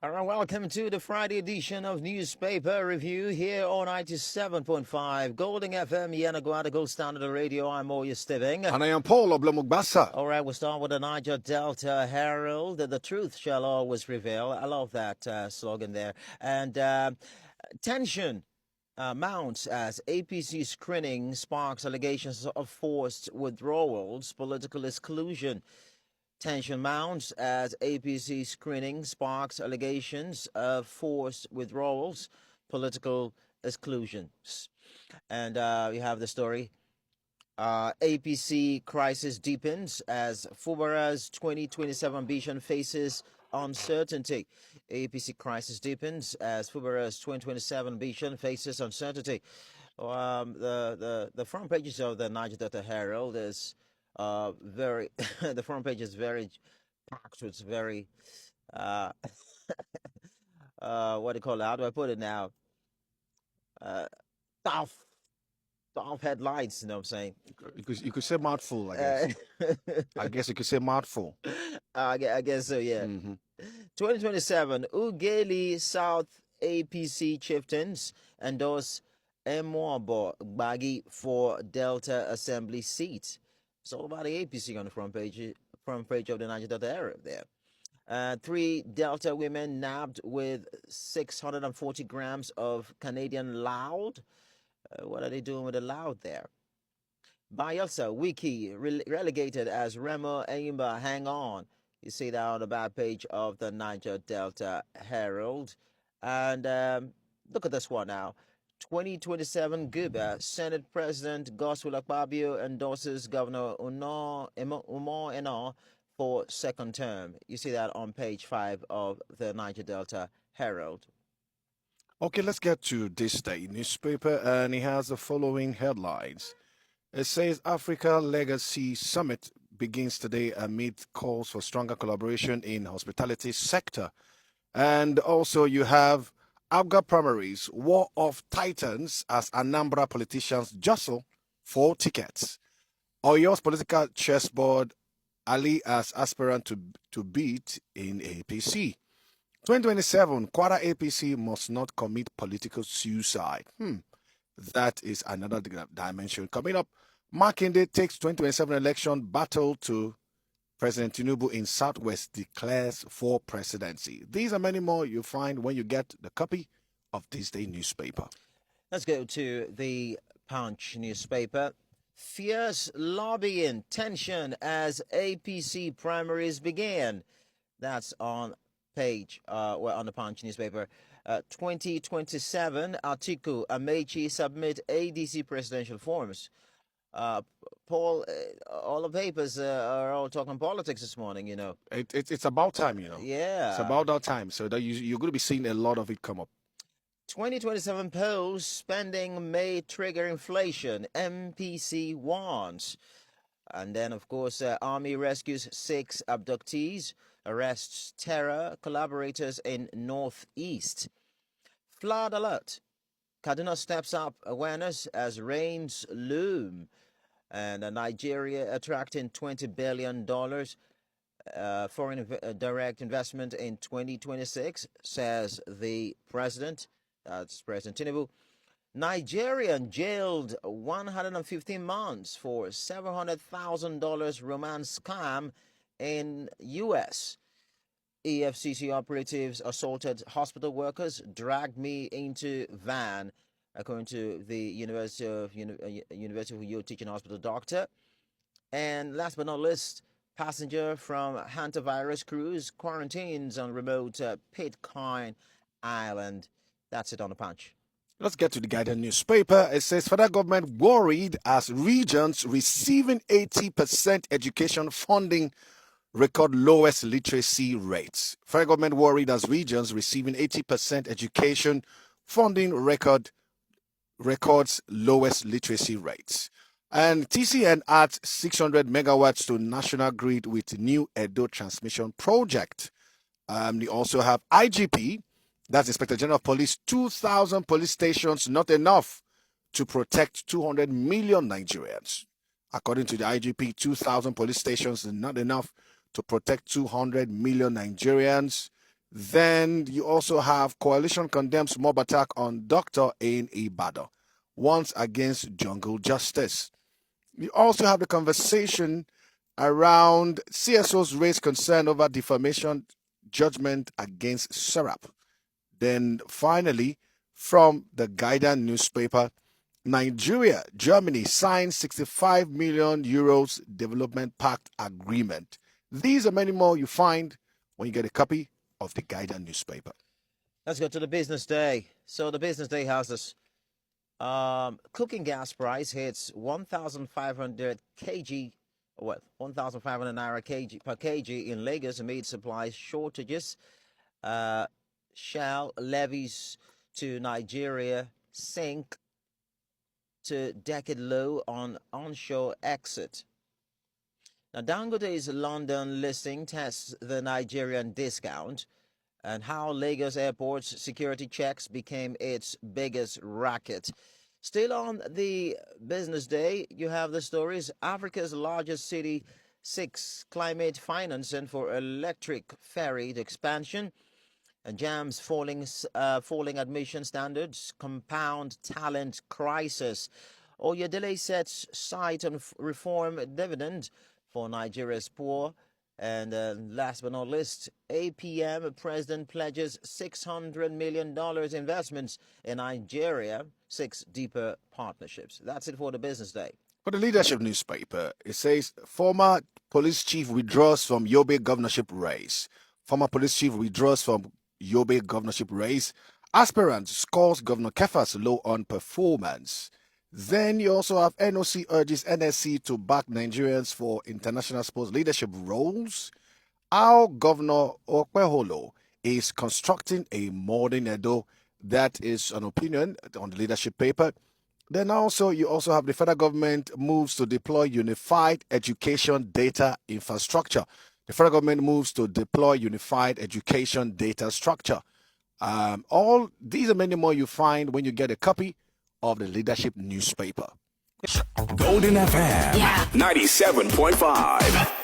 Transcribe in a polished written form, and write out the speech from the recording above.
All right, welcome to the Friday edition of Newspaper Review here on 97.5 Golden FM, Yenaguada Gold Standard Radio. I'm Moye Stephen. And I am Paul Gbassa. All right, we'll start with the Niger Delta Herald. The truth shall always prevail. I love that slogan there. And tension mounts as APC screening sparks allegations of forced withdrawals, political exclusion. Tension mounts as APC screening sparks allegations of forced withdrawals, political exclusions. And we have the story. APC crisis deepens as Fubara's 2027 ambition faces uncertainty. APC crisis deepens as Fubara's 2027 ambition faces uncertainty. The front pages of the Niger Delta Herald is very the front page is very packed. It's very what do you call it? How do I put it now? Tough headlines. You know what I'm saying? You could say mouthful, I guess. I guess you could say mouthful. I guess so. Yeah. Mm-hmm. 2027 Ugeli South APC chieftains endorse Emuobo Gbagi for Delta Assembly seat. It's all about the APC on the front page of the Niger Delta Herald there. 3 Delta women nabbed with 640 grams of Canadian loud. What are they doing with the loud there? Bayelsa Wiki relegated as Remo Eimba hang on. You see that on the back page of the Niger Delta Herald. And look at this one now. 2027 Guba, Senate President Godswill Akpabio endorses Governor Umar Eno for second term. You see that on page 5 of the Niger Delta Herald. Okay, let's get to this day newspaper, and it has the following headlines. It says Africa Legacy Summit begins today amid calls for stronger collaboration in hospitality sector. And also you have Abga primaries, war of titans as Anambra politicians jostle for tickets. Oyo's political chessboard, Ali as aspirant to beat in APC. 2027, Kwara APC must not commit political suicide. That is another dimension. Coming up, Makinde takes 2027 election battle to President Tinubu in Southwest declares for presidency. These and many more you find when you get the copy of this day newspaper. Let's go to the Punch newspaper. Fierce lobbying tension as APC primaries begin. That's on page, on the Punch newspaper. 2027, Atiku Amechi submit ADC presidential forms. Paul, all the papers are all talking politics this morning, you know. It's about time, you know. Yeah. It's about that time. So that you're going to be seeing a lot of it come up. 2027 polls spending may trigger inflation, MPC warns. And then, of course, Army rescues 6 abductees, arrests terror collaborators in Northeast. Flood alert. Kaduna steps up awareness as rains loom. And Nigeria attracting $20 billion foreign direct investment in 2026, says the president. That's President Tinubu. Nigerian jailed 115 months for $700,000 romance scam in U.S. EFCC operatives assaulted hospital workers, dragged me into van, according to the University of Uyo teaching hospital doctor. And last but not least, passenger from hantavirus cruise quarantines on remote Pitcairn Island. That's it on the Punch. Let's get to the Guardian newspaper. It says federal government worried as regions receiving 80% education funding record lowest literacy rates. Federal government worried as regions receiving 80% education funding records lowest literacy rates. And TCN adds 600 megawatts to national grid with new Edo transmission project. They also have IGP, that's Inspector General of Police, 2,000 police stations, not enough to protect 200 million Nigerians. According to the IGP, 2,000 police stations is not enough to protect 200 million Nigerians. Then you also have coalition condemns mob attack on doctor in Ibadan, once against jungle justice. You also have the conversation around CSOs raise concern over defamation judgment against Serap. Then finally, from the Guardian newspaper, Nigeria, Germany signed 65 million euros development pact agreement. These and many more you find when you get a copy of the Guardian newspaper. Let's go to the business day. So the business day has this. Cooking gas price hits 1,500 kg, 1,500 naira per kg in Lagos amid supply shortages. Shell levies to Nigeria sink to decade low on onshore exit. Now, Dangote's London listing tests the Nigerian discount, and how Lagos Airport's security checks became its biggest racket. Still on the business day, you have the stories. Africa's largest city seeks climate financing for electric ferry expansion. And JAM's falling admission standards compound talent crisis. Oyedele sets sight on reform dividend for Nigeria's poor. And last but not least, APM president pledges $600 million investments in Nigeria, 6 deeper partnerships. That's it for the business day. For the leadership newspaper, it says former police chief withdraws from Yobe governorship race. Former police chief withdraws from Yobe governorship race. Aspirant scores Governor Kefa's low on performance. Then you also have NOC urges NSC to back Nigerians for international sports leadership roles. Our Governor Okweholo is constructing a modern Edo. That is an opinion on the leadership paper. Then also you also have the federal government moves to deploy unified education data infrastructure. The federal government moves to deploy unified education data structure. All these and many more you find when you get a copy of the leadership newspaper. Golden FM 97.5.